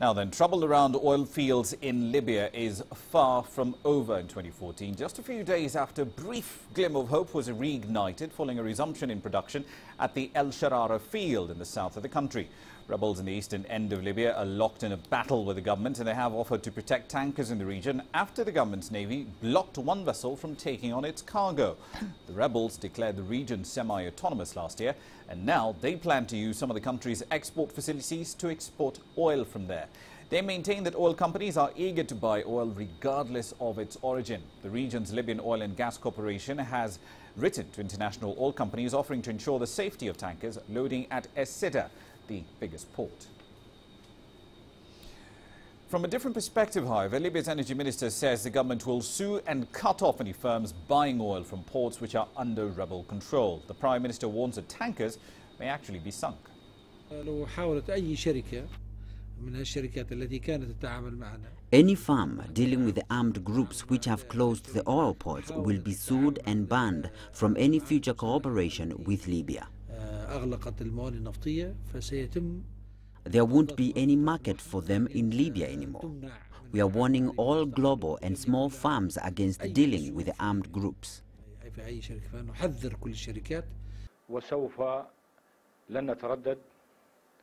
Now then, trouble around oil fields in Libya is far from over in 2014. Just a few days after a brief glimmer of hope was reignited following a resumption in production at the El Sharara field in the south of the country. Rebels in the eastern end of Libya are locked in a battle with the government, and they have offered to protect tankers in the region after the government's navy blocked one vessel from taking on its cargo. The rebels declared the region semi-autonomous last year, and now they plan to use some of the country's export facilities to export oil from there. They maintain that oil companies are eager to buy oil regardless of its origin. The region's Libyan Oil and Gas Corporation has written to international oil companies offering to ensure the safety of tankers loading at Esida, the biggest port. From a different perspective, however, Libya's energy minister says the government will sue and cut off any firms buying oil from ports which are under rebel control. The Prime Minister warns that tankers may actually be sunk. Any firm dealing with the armed groups which have closed the oil ports will be sued and banned from any future cooperation with Libya. There won't be any market for them in Libya anymore. We are warning all global and small firms against dealing with the armed groups.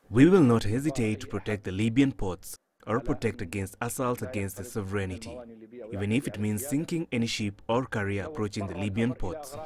We will not hesitate to protect the Libyan ports or protect against assaults against their sovereignty, even if it means sinking any ship or carrier approaching the Libyan ports.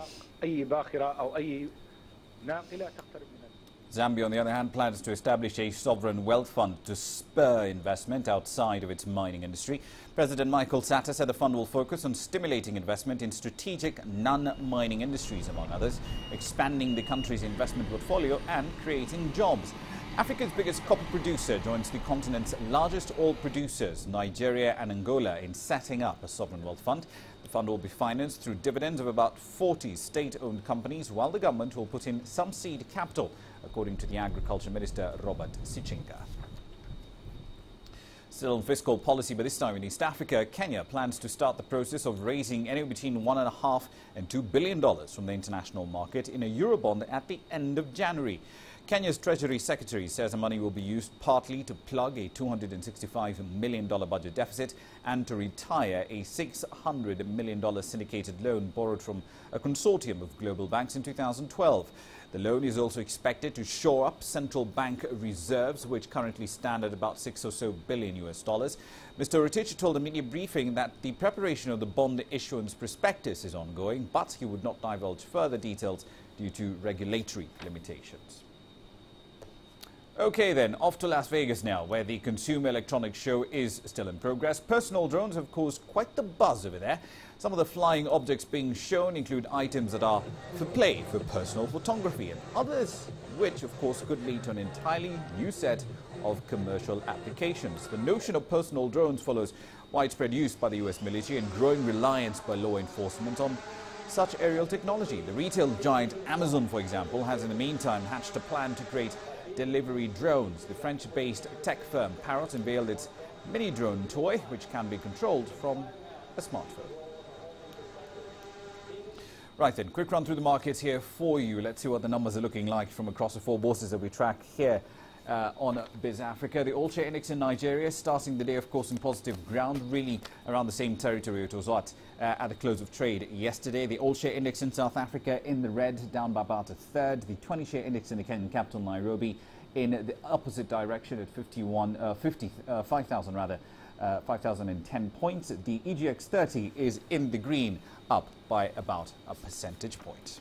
Zambia, on the other hand, plans to establish a sovereign wealth fund to spur investment outside of its mining industry. President Michael Sata said the fund will focus on stimulating investment in strategic non-mining industries, among others, expanding the country's investment portfolio and creating jobs. Africa's biggest copper producer joins the continent's largest oil producers, Nigeria and Angola, in setting up a sovereign wealth fund. The fund will be financed through dividends of about 40 state-owned companies, while the government will put in some seed capital, according to the Agriculture Minister, Robert Sichinga. Still on fiscal policy, but this time in East Africa, Kenya plans to start the process of raising anywhere between $1.5 and $2 billion from the international market in a Eurobond at the end of January. Kenya's Treasury Secretary says the money will be used partly to plug a $265 million budget deficit and to retire a $600 million syndicated loan borrowed from a consortium of global banks in 2012. The loan is also expected to shore up central bank reserves, which currently stand at about $6 billion US. Mr. Rotich told a media briefing that the preparation of the bond issuance prospectus is ongoing, but he would not divulge further details due to regulatory limitations. Okay then, off to Las Vegas now, where the Consumer Electronics Show is still in progress. Personal drones have caused quite the buzz over there. Some of the flying objects being shown include items that are for play, for personal photography, and others which, of course, could lead to an entirely new set of commercial applications. The notion of personal drones follows widespread use by the US military and growing reliance by law enforcement on such aerial technology. The retail giant Amazon, for example, has in the meantime hatched a plan to create delivery drones. The French-based tech firm Parrot unveiled its mini drone toy, which can be controlled from a smartphone. Right then, quick run through the markets here for you. Let's see what the numbers are looking like from across the four bourses that we track here on BizAfrica. The oil share index in Nigeria starting the day, of course, in positive ground, really around the same territory it was at the close of trade yesterday. The oil share index in South Africa in the red, down by about a third. The 20-share index in the Kenyan capital, Nairobi, in the opposite direction at 5,010 points. The EGX 30 is in the green, up by about a percentage point.